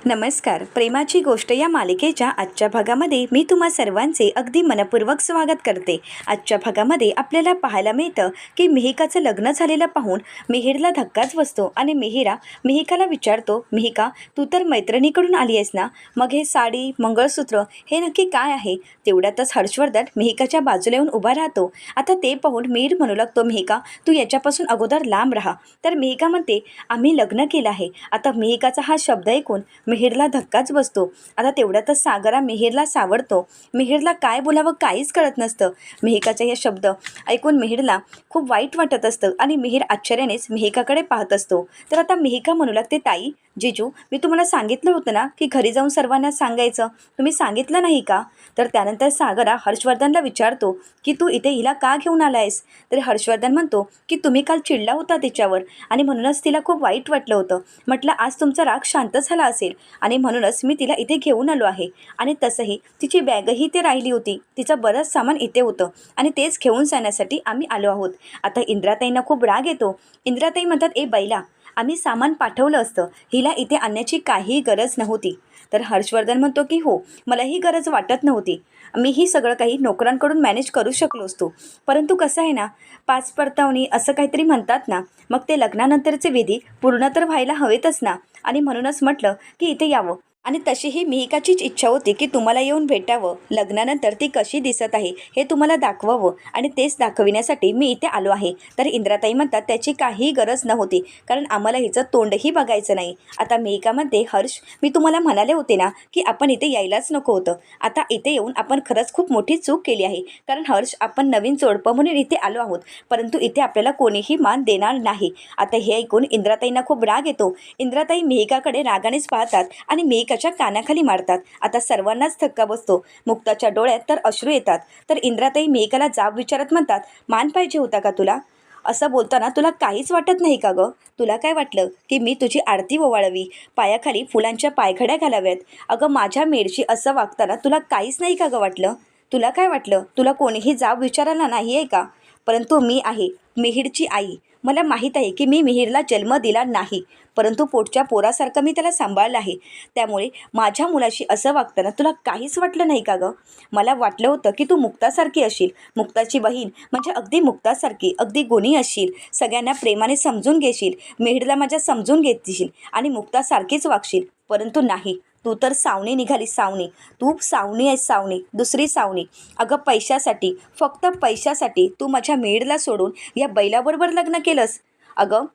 नमस्कार. प्रेमाची गोष्ट या मालिकेच्या आजच्या भागामध्ये मी तुम्हा सर्वांचे अगदी मनपूर्वक स्वागत करते. आजच्या भागामध्ये आपल्याला पाहायला मिळतं की मिहिकाचं लग्न झालेलं पाहून मिहिरला धक्काच बसतो आणि मिहिकाला विचारतो, मिहिका, तू तर मैत्रिणीकडून आली आहेस ना, मग हे साडी, मंगळसूत्र हे नक्की काय आहे? तेवढ्यातच हर्षवर्धन मिहिकाच्या बाजूला येऊन उभा राहतो. आता ते पाहून मिहिर म्हणू लागतो, मिहिका, तू याच्यापासून अगोदर लांब राहा. तर मिहिका म्हणते, आम्ही लग्न केलं आहे. आता मिहिकाचा हा शब्द ऐकून मिहिरला धक्काच बसतो. आता तेवढ्यातच सागरा मिहिरला सावरतो. मिहिरला काय बोलावं काहीच कळत नसतं. मिहिकाचा हे शब्द ऐकून मिहिरला खूप वाईट वाटत असतं आणि मिहिर आश्चर्यानेच मिहिकाकडे पाहत असतो. तर आता मिहिका म्हणू लागते, ताई, जिजू, मी तुम्हाला सांगितलं होतं ना की घरी जाऊन सर्वांना सांगायचं, तुम्ही सांगितलं नाही का? तर त्यानंतर सागरा हर्षवर्धनला विचारतो की तू इथे हिला का घेऊन आला आहेस? तर हर्षवर्धन म्हणतो की तुम्ही काल चिडला होता तिच्यावर आणि म्हणूनच तिला खूप वाईट वाटलं होतं. म्हटलं आज तुमचा राग शांत झाला असेल आणि म्हणूनच मी तिला इथे घेऊन आलो आहे. आणि तसंही तिची बॅगही इथे राहिली होती, तिचं बरंच सामान इथे होतं आणि तेच घेऊन जाण्यासाठी आम्ही आलो आहोत. आता इंद्राताईंना खूप राग येतो. इंद्राताई म्हणतात, ए बैला, आम्ही सामान पाठवलं असतं, हिला इथे आणण्याची काही गरज नव्हती. तर हर्षवर्धन म्हणतो की हो, मला ही गरज वाटत नव्हती. मीही सगळं काही नोकरांकडून मॅनेज करू शकलो असतो. परंतु कसं आहे ना, पाच परतावणी असं काहीतरी म्हणतात ना, मग ते लग्नानंतरचे विधी पूर्ण तर व्हायला हवेतच ना. आणि म्हणूनच म्हटलं की इथे यावं. आणि तशीही मिहिकाचीच इच्छा होती की तुम्हाला येऊन भेटावं, लग्नानंतर ती कशी दिसत आहे हे तुम्हाला दाखवावं आणि तेच दाखविण्यासाठी मी इथे आलो आहे. तर इंद्राताई म्हणतात, त्याची काही गरज नव्हती, कारण आम्हाला हिचं तोंडही बघायचं नाही. आता मिहिका म्हणते, हर्ष, मी तुम्हाला म्हणाले होते ना की आपण इथे यायलाच नको होतं. आता इथे येऊन आपण खरंच खूप मोठी चूक केली आहे. कारण हर्ष, आपण नवीन जोडपं म्हणून इथे आलो आहोत, परंतु इथे आपल्याला कोणीही मान देणार नाही. आता हे ऐकून इंद्राताईंना खूप राग येतो. इंद्राताई मिहिकाकडे रागानेच पाहतात आणि मिहिकाच्या कानाखाली मारतात. आता सर्वांनाच धक्का बसतो. मुक्ताच्या डोळ्यात तर अश्रू येतात. तर इंद्राताई मिहिकाला जाब विचारत म्हणतात, मान पाहिजे होता का तुला? असं बोलताना तुला काहीच वाटत नाही का गं? तुला काय वाटलं की मी तुझी आरती ओवाळावी, पायाखाली फुलांच्या पायघड्या घालाव्यात? अगं माझ्या मेडशी असं वागताना तुला काहीच नाही का गं वाटलं? तुला काय वाटलं, तुला कोणीही जाब विचारायला नाही आहे का? परंतु मी आहे मिहिरची आई. मला माहीत आहे की मी मिहिरला जन्म दिला नाही, परंतु पोटच्या पोरासारखं मी त्याला सांभाळलं आहे. त्यामुळे माझ्या मुलाशी असं वागताना तुला काहीच वाटलं नाही का गं? मला वाटलं होतं की तू मुक्तासारखी असशील, मुक्ताची बहीण म्हणजे अगदी मुक्तासारखी, अगदी गुणी असशील, सगळ्यांना प्रेमाने समजून घेशील, मिहिरला माझ्या समजून घेशील आणि मुक्तासारखीच वागशील. परंतु नाही, तू तर सावणी निघाली, सावणी. तू सावणी आहेस, सावणी, दुसरी सावणी. अगं पैशासाठी, फक्त पैशासाठी तू माझ्या मिहिरला सोडून या बैलाबरोबर लग्न केलंस. अगं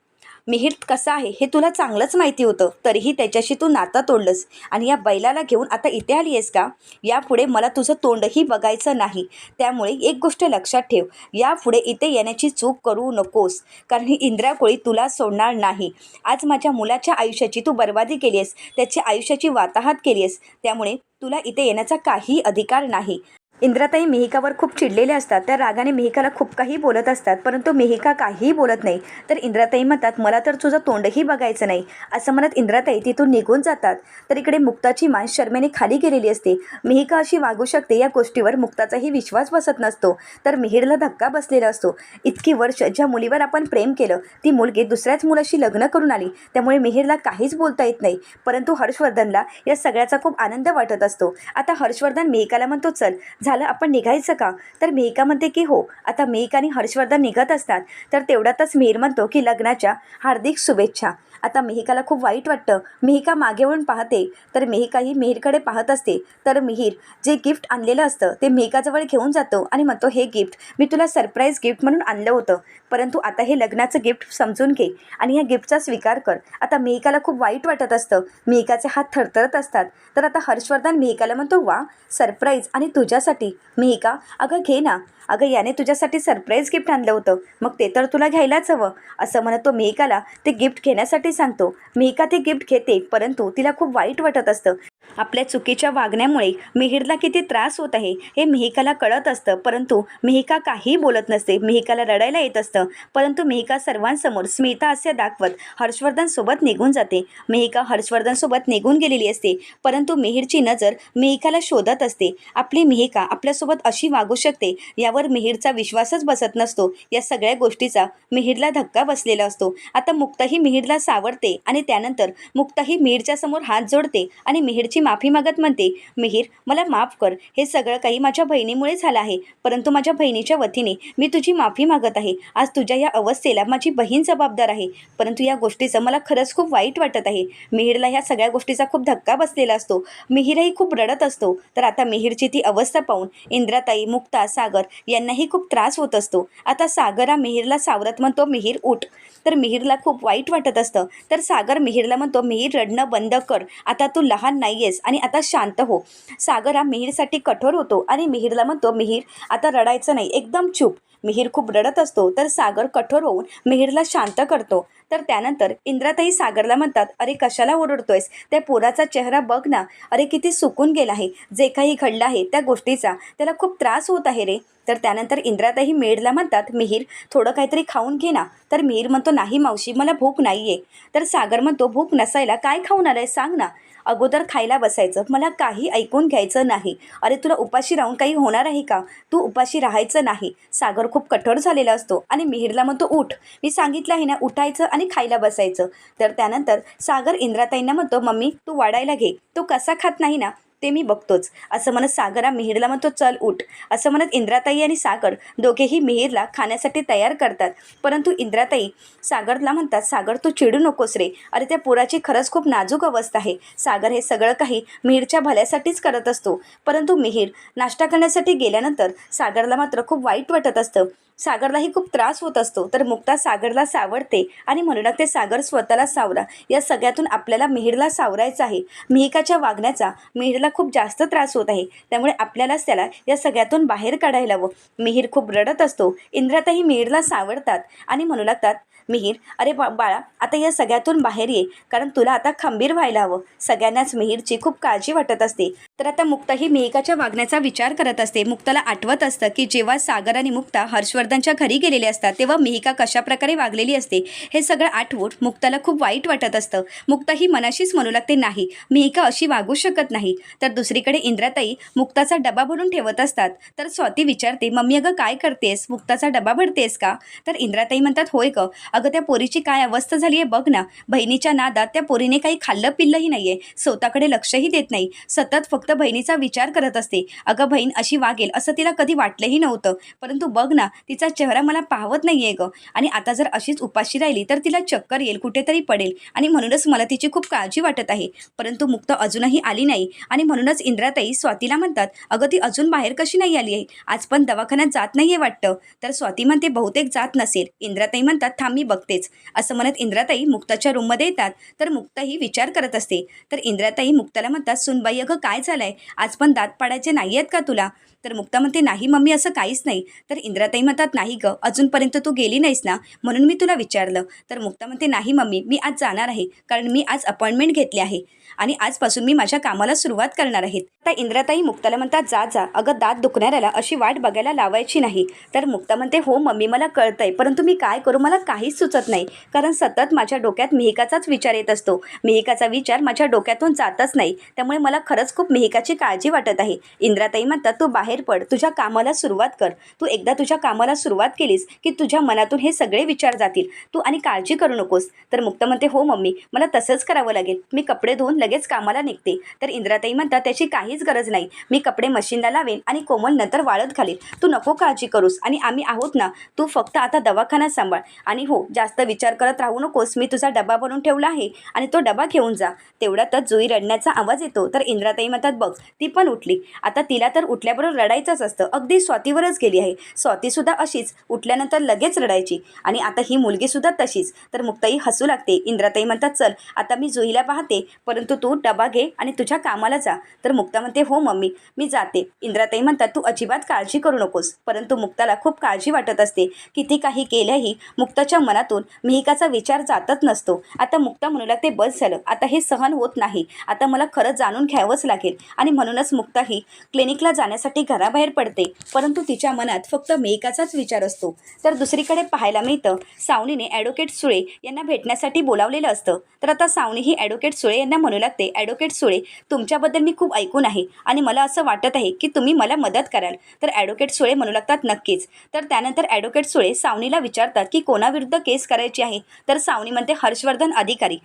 मिहिर कसा आहे हे तुला चांगलंच माहिती होतं, तरीही त्याच्याशी तू नातं तोडलंस आणि या बैलाला घेऊन आता इथे आली आहेस का? यापुढे मला तुझं तोंडही बघायचं नाही. त्यामुळे एक गोष्ट लक्षात ठेव, यापुढे इथे येण्याची चूक करू नकोस, कारण ही इंद्राकोळी तुला सोडणार नाही. आज माझ्या मुलाच्या आयुष्याची तू बर्बादी केली आहेस, त्याच्या आयुष्याची वाताहत केली आहेस. त्यामुळे तुला इथे येण्याचा काही अधिकार नाही. इंद्राताई मिहिकावर खूप चिडलेल्या असतात. त्या रागाने मिहिकाला खूप काही बोलत असतात, परंतु मिहिका काहीही बोलत नाही. तर इंद्राताई म्हणतात, मला तर तुझं तोंडही बघायचं नाही. असं म्हणत इंद्राताई तिथून निघून जातात. तर इकडे मुक्ताची मान शरमेने खाली गेलेली असते. मिहिका अशी वागू शकते या गोष्टीवर मुक्ताचाही विश्वास बसत नसतो. तर मिहिरला धक्का बसलेला असतो. इतकी वर्ष ज्या मुलीवर आपण प्रेम केलं, ती मुलगी दुसऱ्याच मुलाशी लग्न करून आली. त्यामुळे मिहिरला काहीच बोलता येत नाही. परंतु हर्षवर्धनला या सगळ्याचा खूप आनंद वाटत असतो. आता हर्षवर्धन मिहिकाला म्हणतो, चल, झालं, आपण निघायचं का? तर मिहिका म्हणते की हो. आता मिहिका आणि हर्षवर्धन निघत असतात. तर तेवढ्यातच मिहिर म्हणतो की लग्नाच्या हार्दिक शुभेच्छा. आता मिहिकाला खूप वाईट वाटतं. मिहिका मागे वळून पाहते. तर मिहिकाही मिहिरकडे पाहत असते. तर मिहिर जे गिफ्ट आणलेलं असतं ते मिहिकाजवळ घेऊन जातो आणि म्हणतो, हे गिफ्ट मी तुला सरप्राईज गिफ्ट म्हणून आणलं होतं, परंतु आता हे लग्नाचं गिफ्ट समजून घे आणि या गिफ्टचा स्वीकार कर. आता मिहिकाला खूप वाईट वाटत असतं. मिहिकाचे हात थरथरत असतात. तर आता हर्षवर्धन मिहिकाला म्हणतो, वा, सरप्राईज आणि तुझ्यासाठी. मिहिका, अगं घे ना, अगं याने तुझ्यासाठी सरप्राईज गिफ्ट आणलं होतं, मग ते तर तुला घ्यायलाच हवं. असं म्हणत तो मिहिकाला ते गिफ्ट घेण्यासाठी सांगतो. मिहिका ते गिफ्ट घेते, परंतु तिला खूप वाईट वाटत असतं. आपल्या चुकीच्या वागण्यामुळे मिहिरला किती त्रास होत आहे हे मिहिकाला कळत असतं, परंतु मिहिका काही बोलत नसते. मिहिकाला रडायला येत असतं. असतं, परंतु मिहिका सर्वांसमोर स्मिता हास्य दाखवत हर्षवर्धनसोबत निघून जाते. मिहिका हर्षवर्धनसोबत निघून गेलेली असते, परंतु मिहिरची नजर मिहिकाला शोधत असते. आपली मिहिका आपल्यासोबत अशी वागू शकते यावर मिहिरचा विश्वासच बसत नसतो. या सगळ्या गोष्टीचा मिहिरला धक्का बसलेला असतो. आता मुक्ताही मिहिरला सावरते आणि त्यानंतर मुक्ताही मिहिरच्या समोर हात जोडते आणि मिहिरची माफी मागत म्हणते, मिहिर मला माफ कर, हे सगळं काही माझ्या बहिणीमुळे झालं आहे, परंतु माझ्या बहिणीच्या वतीने मी तुझी माफी मागत आहे. आज तुझ्या या अवस्थेला माझी बहीण जबाबदार आहे, परंतु या गोष्टीचं मला खरंच खूप वाईट वाटत आहे. मिहिरला ह्या सगळ्या गोष्टीचा खूप धक्का बसलेला असतो. मिहिरही खूप रडत असतो. तर आता मिहिरची ती अवस्था पाहून इंद्राताई, मुक्ता, सागर यांनाही खूप त्रास होत असतो. आता सागर हा मिहिरला सावरत म्हणतो, मिहिर उठ. तर मिहिरला खूप वाईट वाटत असतं. तर सागर मिहिरला म्हणतो, मिहिर रडणं बंद कर, आता तू लहान नाही आहेस आणि आता शांत हो. सागर हा मिहिरसाठी कठोर होतो आणि मिहिरला म्हणतो, मिहिर आता रडायचं नाही, एकदम चूप. मिहिर खूप रडत असतो. तर सागर कठोर होऊन मिहिरला शांत करतो. तर त्यानंतर इंद्राताई सागरला म्हणतात, अरे कशाला ओरडतोयस, त्या पोराचा चेहरा बघ ना, अरे किती सुकून गेला आहे. जे काही घडलं आहे त्या गोष्टीचा त्याला खूप त्रास होत आहे रे. तर त्यानंतर इंद्राताई मेडला म्हणतात, मिहिर थोडं काहीतरी खाऊन घे ना. तर मिहिर म्हणतो, नाही मावशी मला भूक नाही आहे. तर सागर म्हणतो, भूक नसायला काय खाऊन आलाय सांग ना. अगोदर खायला बसायचं, मला काही ऐकून घ्यायचं नाही. अरे तुला उपाशी राहून काही होणार आहे का, तू उपाशी राहायचं नाही. सागर खूप कठोर झालेला असतो आणि मिहिरला म्हणतो, उठ, मी सांगितलं आहे ना उठायचं आणि खायला बसायचं. तर त्यानंतर सागर इंद्राताईंना म्हणतो, मम्मी तू वाढायला घे, तो कसा खात नाही ना ते मी बघतोच. असं म्हणत सागर हा मिहिरला म्हणतो, चल उठ. असं म्हणत इंद्राताई आणि सागर दोघेही मिहिरला खाण्यासाठी तयार करतात. परंतु इंद्राताई सागरला म्हणतात, सागर तू चिडू नकोस रे, अरे त्या पोराची खरंच खूप नाजूक अवस्था आहे. सागर हे सगळं काही मिहिरच्या भल्यासाठीच करत असतो. परंतु मिहिर नाश्ता करण्यासाठी गेल्यानंतर सागरला मात्र खूप वाईट वाटत असतं. सागरलाही खूप त्रास होत असतो. तर मुक्ता सागरला सावरते आणि म्हणू लागते, सागर स्वतःला सावरा, या सगळ्यातून आपल्याला मिहिरला सावरायचं आहे. मिहिकाच्या वागण्याचा मिहिरला खूप जास्त त्रास होत आहे, त्यामुळे आपल्यालाच त्याला या सगळ्यातून बाहेर काढायला हवं. मिहिर खूप रडत असतो. इंद्राताई मिहिरला सावरतात आणि म्हणू लागतात, मिहिर अरे बाळा आता या सगळ्यातून बाहेर ये, कारण तुला आता खंबीर व्हायला हवं. सगळ्यांनाच मिहिरची खूप काळजी वाटत असते. तर आता मुक्ता ही मिहिकाच्या वागण्याचा विचार करत असते. मुक्ताला आठवत असतं की जेव्हा सागर आणि मुक्ता हर्षवर्धनच्या घरी गेलेले असतात तेव्हा मिहिका कशा प्रकारे वागलेली असते. हे सगळं आठवून मुक्ताला खूप वाईट वाटत असतं. मुक्ता ही मनाशीच म्हणू लागते, नाही मिहिका अशी वागू शकत नाही. तर दुसरीकडे इंद्राताई मुक्ताचा डबा भरून ठेवत असतात. तर स्वाती विचारते, मम्मी अगं काय करतेस, मुक्ताचा डबा भरतेस का. तर इंद्राताई म्हणतात, होय ग, अगं त्या पोरीची काय अवस्था झाली आहे बघ ना. बहिणीच्या नादात त्या पोरीने काही खाल्लं पिल्लंही नाहीये, स्वतःकडे लक्षही देत नाही, सतत फक्त बहिणीचा विचार करत असते. अगं बहीण अशी वागेल असं तिला कधी वाटलंही नव्हतं, परंतु बघ ना तिचा चेहरा मला पाहवत नाहीये ग. आणि आता जर अशीच उपाशी राहिली तर तिला चक्कर येईल, कुठेतरी पडेल, आणि म्हणूनच मला तिची खूप काळजी वाटत आहे. परंतु मुक्ता अजूनही आली नाही आणि म्हणूनच इंद्राताई स्वातीला म्हणतात, अगं ती अजून बाहेर कशी नाही आली आहे, आज पण दवाखान्यात जात नाहीये वाटतं. तर स्वाती म्हणते, बहुतेक जात नसेल. इंद्राताई म्हणतात, थांब मी बघतेच. असं म्हणत इंद्राताई मुक्ताच्या रूममध्ये येतात. तर मुक्ताही विचार करत असते. तर इंद्राताई मुक्ताला म्हणतात, सुनबाई अगं काय झालंय, आज पण दात पाडायचे नाही आहेत का तुला. तर मुक्ता म्हणते, नाही मम्मी असं काहीच नाही. तर इंद्राताई म्हणतात, नाही ग, अजूनपर्यंत तू गेली नाहीस ना, म्हणून मी तुला विचारलं. तर मुक्ता म्हणते, नाही मम्मी मी आज जाणार आहे, कारण मी आज अपॉइंटमेंट घेतली आहे आणि आजपासून मी माझ्या कामाला सुरुवात करणार आहे. आता इंद्राताई मुक्ताला म्हणतात, जा जा, अगं दात दुखणाऱ्याला अशी वाट बघायला लावायची नाही. तर मुक्ता म्हणते, हो मम्मी मला कळतंय, परंतु मी काय करू, मला काहीच सुचत नाही, कारण सतत माझ्या डोक्यात मिहिकाचाच विचार येत असतो. मिहिकाचा विचार माझ्या डोक्यातून जातच नाही, त्यामुळे मला खरंच खूप मिहिकाची काळजी वाटत आहे. इंद्राताई म्हणतात, तू बाहेर पड, तुझ्या कामाला सुरुवात कर. तू एकदा तुझ्या कामाला सुरुवात केलीस की तुझ्या मनातून हे सगळे विचार जातील, तू आणि काळजी करू नकोस. तर मुक्ता म्हणते, हो मम्मी मला तसंच करावं लागेल, मी कपडे धुवून लगेच कामाला निघते. तर इंद्राताई म्हणतात, त्याची काहीच गरज नाही, मी कपडे मशीनला लावेन आणि कोमल नंतर वाळत घालेल, तू नको काळजी करूस, आणि आम्ही आहोत ना, तू फक्त आता दवाखाना सांभाळ. आणि हो, जास्त विचार करत राहू नकोस, मी तुझा डबा बनवून ठेवला आहे आणि तो डबा घेऊन जा. तेवढ्यातच जुई रडण्याचा आवाज येतो. तर इंद्राताई म्हणतात, बघ ती पण उठली. आता तिला तर उठल्याबरोबर रडायचंच असतं, अगदी स्वातीवरच गेली आहे. स्वातीसुद्धा अशीच उठल्यानंतर लगेच रडायची, आणि आता ही मुलगीसुद्धा तशीच. तर मुक्ताई हसू लागते. इंद्राताई म्हणतात, चल आता मी जुईला पाहते, परंतु तू डबा घे आणि तुझ्या कामाला जा. तर मुक्ता म्हणते, हो मम्मी मी जाते. इंद्राताई म्हणतात, तू अजिबात काळजी करू नकोस. परंतु मुक्ताला खूप काळजी वाटत असते. किती काही केल्याही मुक्ताच्या मनातून मिहिकाचा विचार जातच नसतो. आता मुक्ता म्हणू लागते, बस झालं, आता हे सहन होत नाही, आता मला खरं जाणून घ्यावंच लागेल. आणि म्हणूनच मुक्ता ही क्लिनिकला जाण्यासाठी घराबाहेर पडते, परंतु तिच्या मनात फक्त मेघाचाच विचार असतो. तर दुसरीकडे पाहायला मिळतं सावनीने ॲडव्होकेट सुळे यांना भेटण्यासाठी बोलावलेलं असतं. तर आता सावनी ही ॲडव्होकेट सुळे यांना म्हणू लागते, ॲडव्होकेट सुळे, तुमच्याबद्दल मी खूप ऐकून आहे आणि मला असं वाटत आहे की तुम्ही मला मदत कराल. तर ॲडव्होकेट सुळे म्हणू लागतात, नक्कीच. तर त्यानंतर ॲडव्होकेट सुळे सावनीला विचारतात की कोणाविरुद्ध केस करायची आहे. तर सावनी म्हणते हर्षवर्धन अधिकारी.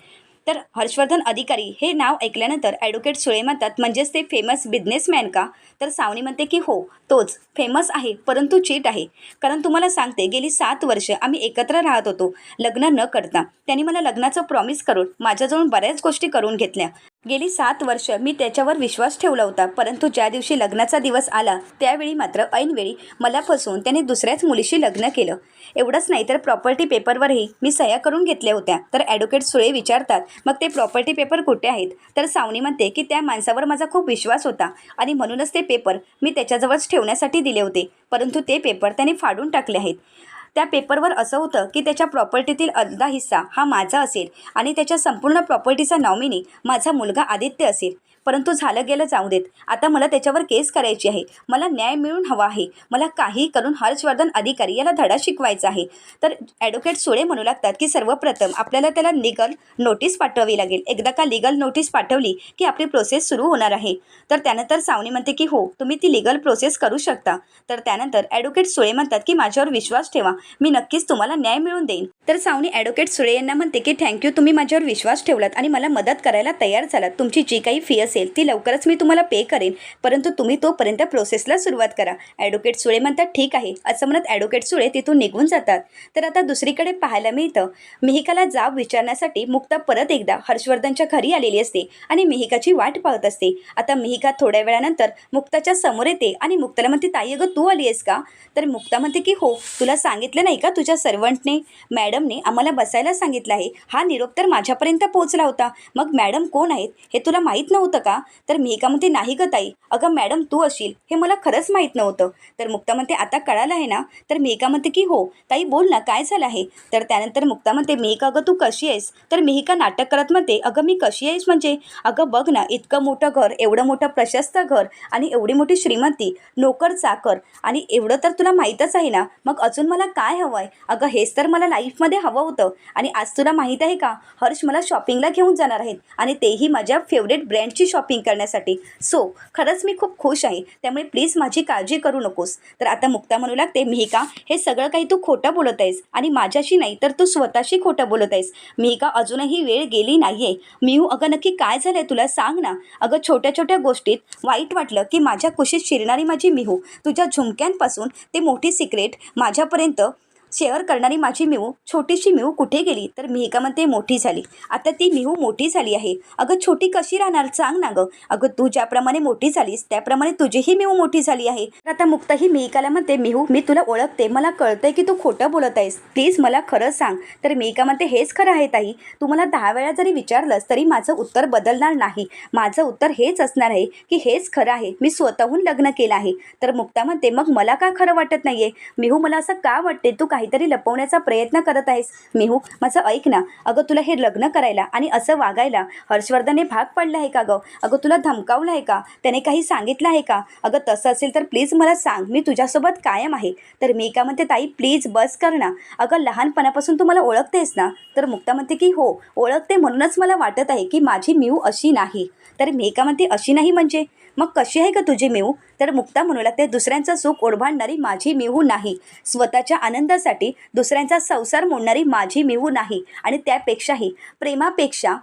तर हर्षवर्धन अधिकारी हे नाव ऐकल्यानंतर ॲडव्होकेट सुळे म्हणतात, म्हणजेच ते फेमस बिझनेसमॅन का? तर सावनी म्हणते की हो, तोच. फेमस आहे परंतु चीट आहे. कारण तुम्हाला सांगते, गेली 7 वर्ष आम्ही एकत्र राहत होतो लग्न न करता. त्यांनी मला लग्नाचं प्रॉमिस करून माझ्याजवळून बऱ्याच गोष्टी करून घेतल्या. गेली 7 वर्ष मी त्याच्यावर विश्वास ठेवला होता, परंतु ज्या दिवशी लग्नाचा दिवस आला त्यावेळी मात्र ऐनवेळी मला फसवून त्याने दुसऱ्याच मुलीशी लग्न केलं. एवढंच नाही तर प्रॉपर्टी पेपरवरही मी सह्या करून घेतल्या होत्या. तर ॲडव्होकेट सुळे विचारतात, मग ते प्रॉपर्टी पेपर कुठे आहेत? तर सावनी म्हणते की त्या माणसावर माझा खूप विश्वास होता आणि म्हणूनच ते पेपर मी त्याच्याजवळच ठेवण्यासाठी दिले होते, परंतु ते पेपर त्याने फाडून टाकले आहेत. त्या पेपरवर असं होतं की त्याच्या प्रॉपर्टीतील अर्धा हिस्सा हा माझा असेल आणि त्याच्या संपूर्ण प्रॉपर्टीचा नॉमिनी माझा मुलगा आदित्य असेल. परंतु झालं गेलं जाऊ देत. आता मला त्याच्यावर केस करायची आहे. मला न्याय मिळून हवा आहे. मला काही करून हर्षवर्धन अधिकारी याला धडा शिकवायचा आहे. तर ॲडव्होकेट सुळे म्हणू लागतात की सर्वप्रथम आपल्याला त्याला लीगल नोटीस पाठवावी लागेल. एकदा का लीगल नोटीस पाठवली की आपली प्रोसेस सुरू होणार आहे. तर त्यानंतर सावनी म्हणते की हो, तुम्ही ती लीगल प्रोसेस करू शकता. तर त्यानंतर ॲडव्होकेट सुळे म्हणतात की माझ्यावर विश्वास ठेवा, मी नक्कीच तुम्हाला न्याय मिळवून देईन. तर सावनी ॲडव्होकेट सुळे यांना म्हणते की थँक्यू, तुम्ही माझ्यावर विश्वास ठेवलात आणि मला मदत करायला तयार झालात. तुमची जी काही फी असेल ती लवकरच मी तुम्हाला पे करेन, परंतु तुम्ही तोपर्यंत प्रोसेसला सुरुवात करा. ॲडव्होकेट सुळे म्हणतात ठीक आहे, असं म्हणत ॲडव्होकेट सुळे तिथून निघून जातात. तर आता दुसरीकडे पाहायला मिळतं मिहिकाला जाब विचारण्यासाठी मुक्ता परत एकदा हर्षवर्धनच्या घरी आलेली असते आणि मिहिकाची वाट पाहत असते. आता मिहिका थोड्या वेळानंतर मुक्ताच्या समोर येते आणि मुक्ताला म्हणते, ताई अगं तू आली आहेस का? तर मुक्ता म्हणते की हो, तुला सांगितलं नाही का तुझ्या सर्वंटने मॅडमने आम्हाला बसायला सांगितलं आहे. हा निरोप तर माझ्यापर्यंत पोहोचला होता. मग मॅडम कोण आहेत हे तुला माहीत नव्हतं का? तर मिहिका म्हणते नाही ग ताई, अगं मॅडम तू अशील हे मला खरंच माहीत नव्हतं. तर मुक्ता म्हणते आता कळालं आहे ना? तर मिहिका म्हणते की हो ताई, बोल ना काय झालं आहे? तर त्यानंतर मुक्ता म्हणते, मिहिका अगं तू कशी आहेस? तर मिहिका नाटक करत म्हणते, अगं मी कशी आहेस म्हणजे? अगं बघ ना, इतकं मोठं घर, एवढं मोठं प्रशस्त घर आणि एवढी मोठी श्रीमंती, नोकर चाकर आणि एवढं तर तुला माहीतच आहे ना, मग अजून मला काय हवं आहे? अगं हेच तर मला लाईफमध्ये हवं होतं. आणि आज तुला माहीत आहे का, हर्ष मला शॉपिंगला घेऊन जाणार आहेत आणि तेही माझ्या फेवरेट ब्रँडची शॉपिंग करण्यासाठी. सो खरंच मी खूप खुश आहे, त्यामुळे प्लीज माझी काळजी करू नकोस. तर आता मुक्ता म्हणू लागते, मिहिका हे सगळं काही तू खोटं बोलत आहेस आणि माझ्याशी नाही तर तू स्वतःशी खोटं बोलत आहेस. मिहिका अजूनही वेळ गेली नाही आहे. मिहू अगं नक्की काय झालं तुला सांग ना. अगं छोट्या छोट्या गोष्टीत वाईट वाटलं की माझ्या कुशीत शिरणारी माझी मिहू, तुझ्या झुमक्यांपासून ते मोठी सिक्रेट माझ्यापर्यंत शेअर करणारी माझी मिहू, छोटीशी मिहू कुठे गेली? तर मिहिका म्हणते मोठी झाली. आता ती मिहू मोठी झाली आहे. अगं छोटी कशी राहणार सांग ना गं. अगं तू ज्याप्रमाणे मोठी झालीस त्याप्रमाणे तुझीही मिहू मोठी झाली आहे. तर आता मुक्ता ही मिहिकाला म्हणते, मिहू मी तुला ओळखते, मला कळतंय की तू खोटं बोलत आहेस, प्लीज मला खरं सांग. तर मिहिका म्हणते हेच खरं आहे ताई, तू मला 10 वेळा जरी विचारलंस तरी माझं उत्तर बदलणार नाही. माझं उत्तर हेच असणार आहे की हेच खरं आहे, मी स्वतःहून लग्न केलं आहे. तर मुक्ता म्हणते, मग मला का खरं वाटत नाहीये? मिहू मला असं का वाटते तू काहीतरी लपवण्याचा प्रयत्न करत आहेस? मिहू माझं ऐक ना. अगं तुला हे लग्न करायला आणि असं वागायला हर्षवर्धनने भाग पाडलं आहे का गं? अगं तुला धमकावलं आहे का? त्याने काही सांगितलं आहे का? अगं तसं असेल तर प्लीज मला सांग, मी तुझ्यासोबत कायम आहे. तर मिहिका म्हणते, ताई प्लीज बस कर ना. अगं लहानपणापासून तू मला ओळखतेस ना? तर मुक्ता म्हणते की हो ओळखते, म्हणूनच मला वाटत आहे की माझी मिहू अशी नाही. तर मिहिका म्हणते अशी नाही म्हणजे मग कशी आहे का तुझी मिहू? तर मुक्ता म्हणू लागते, दुसऱ्यांचं सुख ओढभांडणारी माझी मिहू नाही, स्वतःच्या आनंदासाठी दुसऱ्यांचा संसार मोडणारी माझी मिहू नाही आणि त्यापेक्षाही प्रेमापेक्षा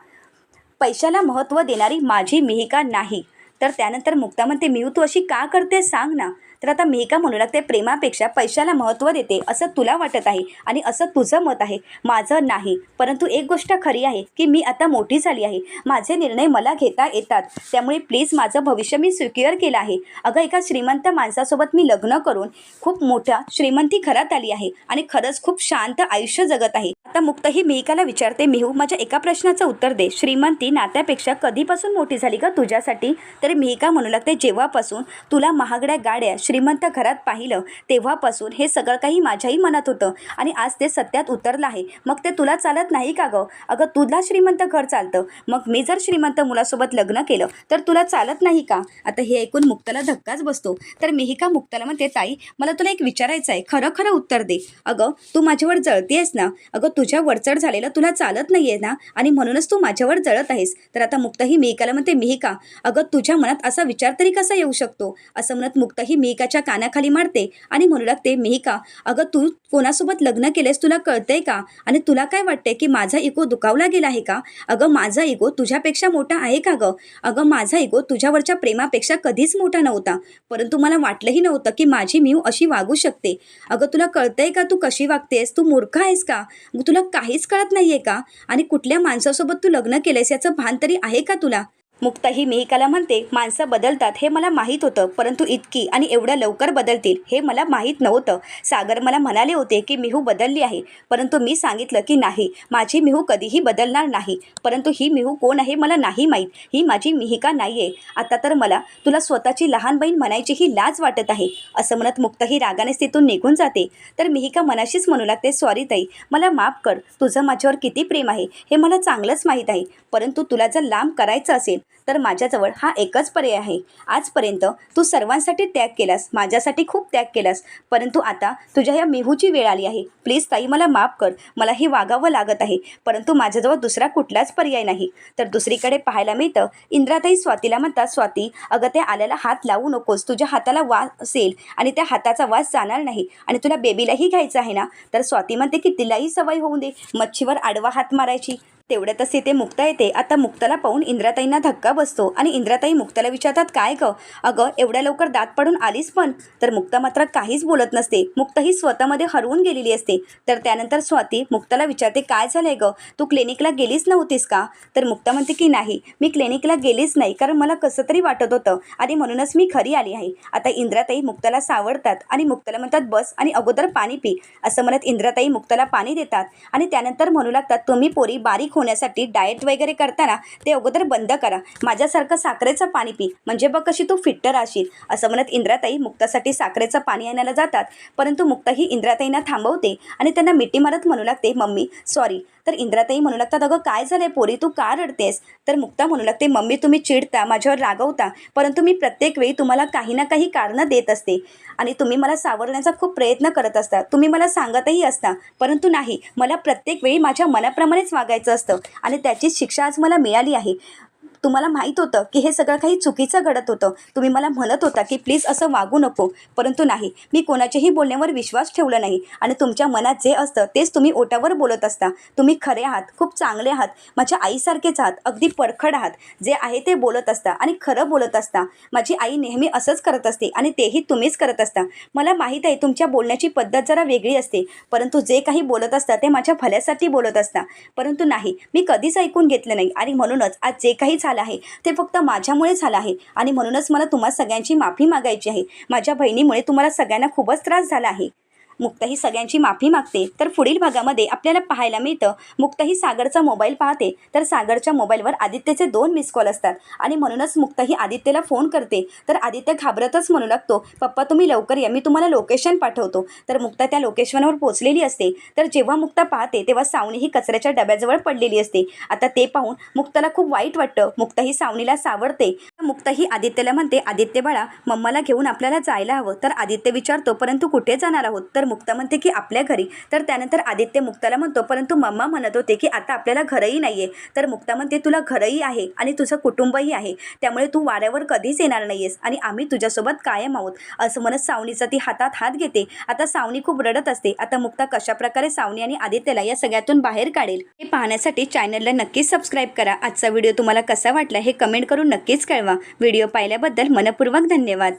पैशाला महत्त्व देणारी माझी मिहिका नाही. तर त्यानंतर मुक्ता म्हणते, मिहू तू अशी का करते सांग ना. तर आता मिहिका म्हणू लागते, प्रेमापेक्षा पैशाला महत्त्व देते असं तुला वाटत आहे आणि असं तुझं मत आहे, माझं नाही. परंतु एक गोष्ट खरी आहे की मी आता मोठी झाली आहे, माझे निर्णय मला घेता येतात, त्यामुळे प्लीज माझं भविष्य मी सिक्युअर केलं आहे. अगं एका श्रीमंत माणसासोबत मी लग्न करून खूप मोठ्या श्रीमंती घरात आली आहे आणि खरंच खूप शांत आयुष्य जगत आहे. आता मुक्त ही मिहिकाला विचारते, मिहू माझ्या एका प्रश्नाचं उत्तर दे, श्रीमंती नात्यापेक्षा कधीपासून मोठी झाली का तुझ्यासाठी? तर मिहिका म्हणू लागते, जेव्हापासून तुला महागड्या गाड्या श्रीमंत घरात पाहिलं तेव्हापासून हे सगळं काही माझ्याही मनात होतं आणि आज ते सत्यात उतरलं आहे. मग ते तुला चालत नाही का गं? अगं तुला श्रीमंत घर चालतं, मग मी जर श्रीमंत मुलासोबत लग्न केलं तर तुला चालत नाही का? आता हे ऐकून मुक्ताला धक्काच बसतो. तर मिहिका मुक्ताला म्हणते, ताई मला तुला एक विचारायचं आहे, खरं खरं उत्तर दे. अगं तू माझ्यावर जळतेस ना? अगं तुझ्या वरचढ झालेलं तुला चालत नाहीये ना, आणि म्हणूनच तू माझ्यावर जळत आहेस. तर आता मुक्ता ही मिहिकाला म्हणते, मिहिका अगं तुझ्या मनात असा विचार तरी कसा येऊ शकतो? असं म्हणत मुक्ता ही मिहिकाच्या कानाखाली मारते आणि म्हणू लागते, मिहिका अगं तू कोणासोबत लग्न केलेस तुला कळतंय का? आणि तुला काय वाटतंय की माझा इगो दुखावला गेला आहे का? अगं माझा इगो तुझ्यापेक्षा मोठा आहे का गं? अगं माझा इगो तुझ्यावरच्या प्रेमापेक्षा कधीच मोठा नव्हता, परंतु मला वाटलंही नव्हतं की माझी मिहू अशी वागू शकते. अगं तुला कळतंय का तू कशी वागतेस? तू मूर्ख आहेस का? तुला काहीच कळत नाहीये का? आणि कुठल्या माणसासोबत तू लग्न केलेस याचं भान तरी आहे का तुला? मुक्ता ही मिहिकाला म्हणते, माणसं बदलतात हे मला माहीत होतं, परंतु इतकी आणि एवढ्या लवकर बदलतील हे मला माहीत नव्हतं. सागर मला म्हणाले होते की मिहू बदलली आहे, परंतु मी सांगितलं की नाही, माझी मिहू कधीही बदलणार नाही. परंतु ही मिहू कोण आहे मला नाही माहीत, ही माझी मिहिका नाही आहे. आता तर मला तुला स्वतःची लहान बहीण म्हणायची ही लाज वाटत आहे. असं म्हणत मुक्ता ही रागानेच तिथून निघून जाते. तर मिहिका मनाशीच म्हणू लागते, सॉरी ताई, मला माफ कर, तुझं माझ्यावर किती प्रेम आहे हे मला चांगलंच माहीत आहे, परंतु तुला जर लांब करायचं असेल तर माझ्याजवळ हा एकच पर्याय आहे. आजपर्यंत तू सर्वांसाठी त्याग केलास, माझ्यासाठी खूप त्याग केलास, परंतु आता तुझ्या या मिहूची वेळ आली आहे. प्लीज ताई मला माफ कर, मलाही वागावं लागत आहे, परंतु माझ्याजवळ दुसरा कुठलाच पर्याय नाही. तर दुसरीकडे पाहायला मिळतं, इंद्राताई स्वातीला म्हणतात, स्वाती अगं त्या आल्याला हात लावू नकोस, तुझ्या हाताला वास असेल आणि त्या हाताचा वास जाणार नाही, आणि तुला बेबीलाही घ्यायचं आहे ना? तर स्वाती म्हणते की तिलाही सवय होऊन दे मच्छीवर आडवा हात मारायची. तेवढ्यातच इथे मुक्ता येते. आता मुक्ताला पाहून इंद्राताईंना धक्का बसतो आणि इंद्राताई मुक्ताला विचारतात, काय गं अगं एवढ्या लवकर दात पडून आलीस पण? तर मुक्ता मात्र काहीच बोलत नसते. मुक्ता ही स्वतःमध्ये हरवून गेलेली असते. तर त्यानंतर स्वाती मुक्ताला विचारते, काय झालंय गं, तू क्लिनिकला गेलीच नव्हतीस का? तर मुक्ता म्हणते की नाही, मी क्लिनिकला गेलीच नाही, कारण मला कसं तरी वाटत होतं आणि म्हणूनच मी घरी आली आहे. आता इंद्राताई मुक्ताला सावरतात आणि मुक्ताला म्हणतात, बस आणि अगोदर पाणी पी. असं म्हणत इंद्राताई मुक्ताला पाणी देतात आणि त्यानंतर म्हणू लागतात, तुम्ही पोरी बारीक होण्यासाठी डाएट वगैरे करताना ते अगोदर बंद करा, माझ्यासारखं साखरेचं पाणी पी, म्हणजे बघ कशी तू फिट्ट राहशील. असं म्हणत इंद्राताई मुक्तासाठी साखरेचं पाणी आणायला जातात, परंतु मुक्ता ही इंद्राताईंना थांबवते आणि त्यांना मिठी मारत म्हणू लागते, मम्मी सॉरी. तर इंद्राताई म्हणू लागतात, अगं काय झालंय पोरी, तू का रडतेस? तर मुक्ता म्हणू लागते, मम्मी तुम्ही चिडता, माझ्यावर रागवता, परंतु मी प्रत्येक वेळी तुम्हाला काही ना काही कारणं देत असते आणि तुम्ही मला सावरण्याचा खूप प्रयत्न करत असता, तुम्ही मला सांगतही असता, परंतु नाही, मला प्रत्येक वेळी माझ्या मनाप्रमाणेच वागायचं असतं आणि त्याचीच शिक्षा आज मला मिळाली आहे. तुम्हाला माहीत होतं की हे सगळं काही चुकीचं घडत होतं, तुम्ही मला म्हणत होता की प्लीज असं वागू नको, परंतु नाही, मी कोणाच्याही बोलण्यावर विश्वास ठेवला नाही आणि तुमच्या मनात जे असतं तेच तुम्ही ओटावर बोलत असता. तुम्ही खरे आहात, खूप चांगले आहात, माझ्या आईसारखेच आहात, अगदी परखड आहात, जे आहे ते बोलत असता आणि खरं बोलत असता. माझी आई नेहमी असंच करत असते आणि तेही तुम्हीच करत असता. मला माहीत आहे तुमच्या बोलण्याची पद्धत जरा वेगळी असते, परंतु जे काही बोलत असता ते माझ्या भल्यासाठी बोलत असता, परंतु नाही, मी कधीच ऐकून घेतलं नाही आणि म्हणूनच आज जे काही झालं आहे ते फक्त माझ्यामुळे झालं आहे आणि म्हणूनच मला तुम्हा सगळ्यांची माफी मागायची आहे. माझ्या बहिणीमुळे तुम्हाला सगळ्यांना खूपच त्रास झाला आहे. मुक्ता ही सगळ्यांची माफी मागते. तर पुढील भागामध्ये आपल्याला पाहायला मिळतं, मुक्ता ही सागरचा मोबाईल पाहते, तर सागरच्या मोबाईलवर आदित्यचे 2 मिस कॉल असतात आणि म्हणूनच मुक्ता ही आदित्यला फोन करते. तर आदित्य घाबरतच म्हणू लागतो, पप्पा तुम्ही लवकर या, मी तुम्हाला लोकेशन पाठवतो. तर मुक्ता त्या लोकेशनवर पोहोचलेली असते. तर जेव्हा मुक्ता पाहते तेव्हा सावनी ही कचऱ्याच्या डब्याजवळ पडलेली असते. आता ते पाहून मुक्ताला खूप वाईट वाटतं. मुक्ता ही सावनीला सावरते. मुक्ता ही आदित्यला म्हणते, आदित्य बाळा मम्माला घेऊन आपल्याला जायला हवं. तर आदित्य विचारतो, परंतु कुठे जाणार आहोत? तर मुक्ता म्हणते की आपल्या घरी. तर त्यानंतर आदित्य मुक्ताला म्हणतो, परंतु मम्मा म्हणत होते की आता आपल्याला घरही नाहीये. तर मुक्ता म्हणते, तुला घरही आहे आणि तुझं कुटुंबही आहे, त्यामुळे तू वाऱ्यावर कधीच येणार नाहीयेस आणि आम्ही तुझ्यासोबत कायम आहोत. असं म्हणत सावनीचा ती हातात हात घेते. आता सावनी खूप रडत असते. आता मुक्ता कशाप्रकारे सावनी आणि आदित्यला या सगळ्यातून बाहेर काढेल हे पाहण्यासाठी चॅनलला नक्कीच सबस्क्राईब करा. आजचा व्हिडिओ तुम्हाला कसा वाटला हे कमेंट करून नक्कीच कळवा. व्हिडिओ पाहिल्याबद्दल मनपूर्वक धन्यवाद.